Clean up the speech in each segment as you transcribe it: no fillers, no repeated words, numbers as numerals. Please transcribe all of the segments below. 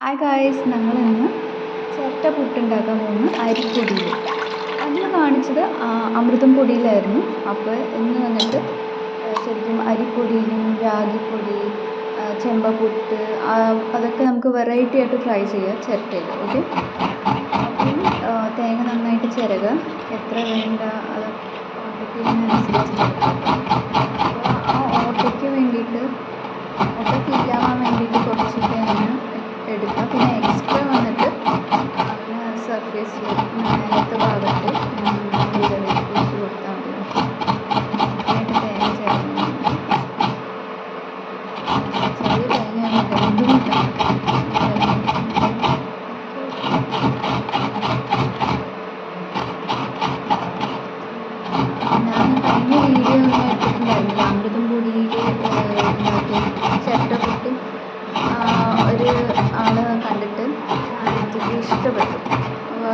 Hi guys, ഞങ്ങളിന്ന് ചിരട്ട പുട്ടുണ്ടാക്കാൻ പോകുന്നു അരിപ്പൊടിയിൽ. അന്ന് കാണിച്ചത് അമൃതം പൊടിയിലായിരുന്നു. അപ്പോൾ ഇന്ന് വന്നിട്ട് ശരിക്കും അരിപ്പൊടിയിലും രാഗിപ്പൊടി, ചെമ്പപ്പുട്ട്, അതൊക്കെ നമുക്ക് വെറൈറ്റി ആയിട്ട് ട്രൈ ചെയ്യാം ചിരട്ടയിൽ. ഓക്കെ, അപ്പം തേങ്ങ നന്നായിട്ട് ചിരകുക. എത്ര വേണ്ട അത് ക്വാണ്ടിറ്റീനനുസരിച്ച് ചിരകാം. അപ്പോൾ ആ ഓട്ടയ്ക്ക് വേണ്ടിയിട്ട് ഓട്ട ഫില്ലാവാൻ വേണ്ടിയിട്ട് കുറച്ച് തേങ്ങ എടുക്കുക. പിന്നെ എക്സ്ട്രാ വന്നിട്ട് അതിന് സർഫേസിൽ മേലത്തെ ഭാഗത്ത് വിതറിയിട്ട് ഇട്ട് കൊടുത്താൽ മതി. നന്നായിട്ട് തേങ്ങ ചേർന്ന് ചെറിയ തേങ്ങയാണ് ബുദ്ധിമുട്ടാണ്. ഞാൻ കഴിഞ്ഞ വീഡിയോ ഒന്നും എടുത്തിട്ടുണ്ടായിരുന്നില്ല. അമൃതം പൊടിയിൽ ഉണ്ടാക്കിയ ചിരട്ടപ്പുട്ട് ഒരു ആൾ കണ്ടിട്ട് എനിക്ക് ഇഷ്ടപ്പെട്ടു.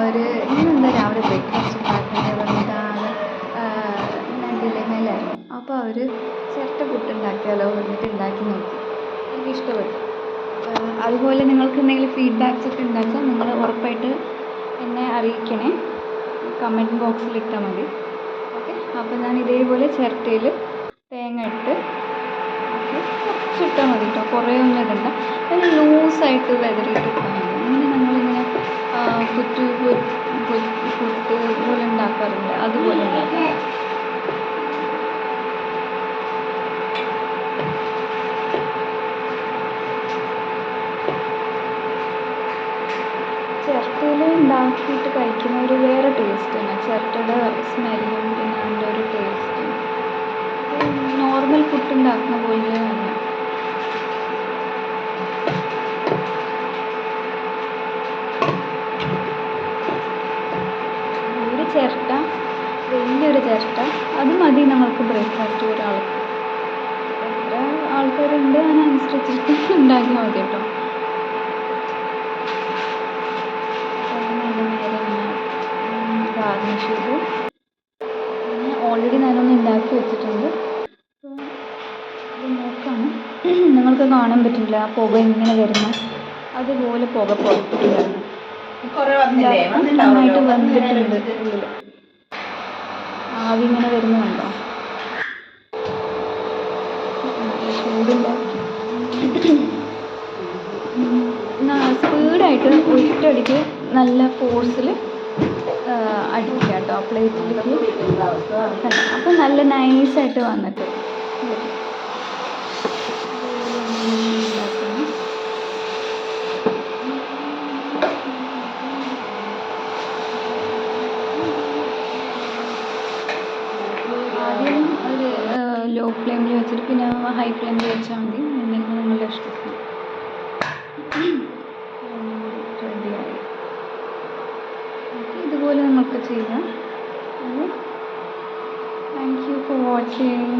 ഒരു ഇന്നെന്താ രാവിലെ ബ്രേക്ക്ഫാസ്റ്റ് ഉണ്ടാക്കുന്നത് പറഞ്ഞിട്ട് ആൾ ഇങ്ങനെ ഡിലേമയിലായിരുന്നു. അപ്പോൾ അവർ ചിരട്ടപ്പുട്ട് ഉണ്ടാക്കിയാലോ പറഞ്ഞിട്ട് ഉണ്ടാക്കി നോക്കി. എനിക്കിഷ്ടപ്പെട്ടു. അതുപോലെ നിങ്ങൾക്ക് എന്തെങ്കിലും ഫീഡ്ബാക്സ് ഒക്കെ ഉണ്ടാച്ചാൽ നിങ്ങൾ ഉറപ്പായിട്ട് എന്നെ അറിയിക്കണേ. കമൻറ്റ് ബോക്സിൽ ഇട്ടാൽ മതി. ഓക്കെ, അപ്പോൾ ഞാൻ ഇതേപോലെ ചിരട്ടയിൽ തേങ്ങ ഇട്ട് കുറച്ചിട്ടാൽ മതി കേട്ടോ, കുറേ ഒന്നും ഇടണ്ട. അതിന് ലൂസായിട്ട് വെതറിയിട്ട് ഇട്ടാൽ മതി. അങ്ങനെ നമ്മളിങ്ങനെ പുട്ട് പോലെ ഉണ്ടാക്കാറുണ്ട്, അതുപോലെ ഉണ്ടാക്കാം. ചിരട്ടയിൽ ഉണ്ടാക്കിയിട്ട് കഴിക്കുന്ന ഒരു വേറെ ടേസ്റ്റാണ്. ചിരട്ടയുടെ സ്മെല്ലും പിന്നെ അതിൻ്റെ ഒരു ടേസ്റ്റും നോർമൽ പുട്ട് ഉണ്ടാക്കുന്ന പോലെ അല്ല. ഒരു ചിരട്ട, വലിയൊരു ചിരട്ട, അത് മതി നമ്മൾക്ക് ബ്രേക്ക്ഫാസ്റ്റ് ഒരാൾക്ക്. എത്ര ആൾക്കാരുണ്ട് അതിനനുസരിച്ചിട്ട് ഉണ്ടാക്കിയാൽ മതി കേട്ടോ. ഗാർണിഷ് ചെയ്തു. പിന്നെ ഓൾറെഡി ഞാനൊന്ന് ഉണ്ടാക്കി വെച്ചിട്ടുണ്ട്. അപ്പോൾ അത് നോക്കാണ്. നിങ്ങൾക്ക് കാണാൻ പറ്റില്ല ആ പുക ഇങ്ങനെ വരുന്നു, അതുപോലെ പുക പുറത്തേക്ക് വരുന്നു. നന്നായിട്ട് വന്നിട്ടുണ്ട്. ഉള്ളിൽ ആവി ഇങ്ങനെ വരുന്നുണ്ടോ? ചൂടുണ്ട്. സ്പീഡായിട്ട് ഒറ്റയടിക്ക് നല്ല ഫോഴ്സിൽ അടിക്കുക കേട്ടോ പ്ലേറ്റിലേക്ക്. അപ്പം നല്ല നൈസായിട്ട് വന്നിട്ട് വരും. ആദ്യം ഒരു ലോ ഫ്ലെയിമിൽ വെച്ചിട്ട് പിന്നെ ഹൈ ഫ്ലെയിമിൽ വെച്ചാൽ മതി. എന്തെങ്കിലും നിങ്ങളുടെ ഇഷ്ടത്തിന്. റെഡിയായി. ഇതുപോലെ നമുക്ക് ചെയ്യാം. Thank you for watching.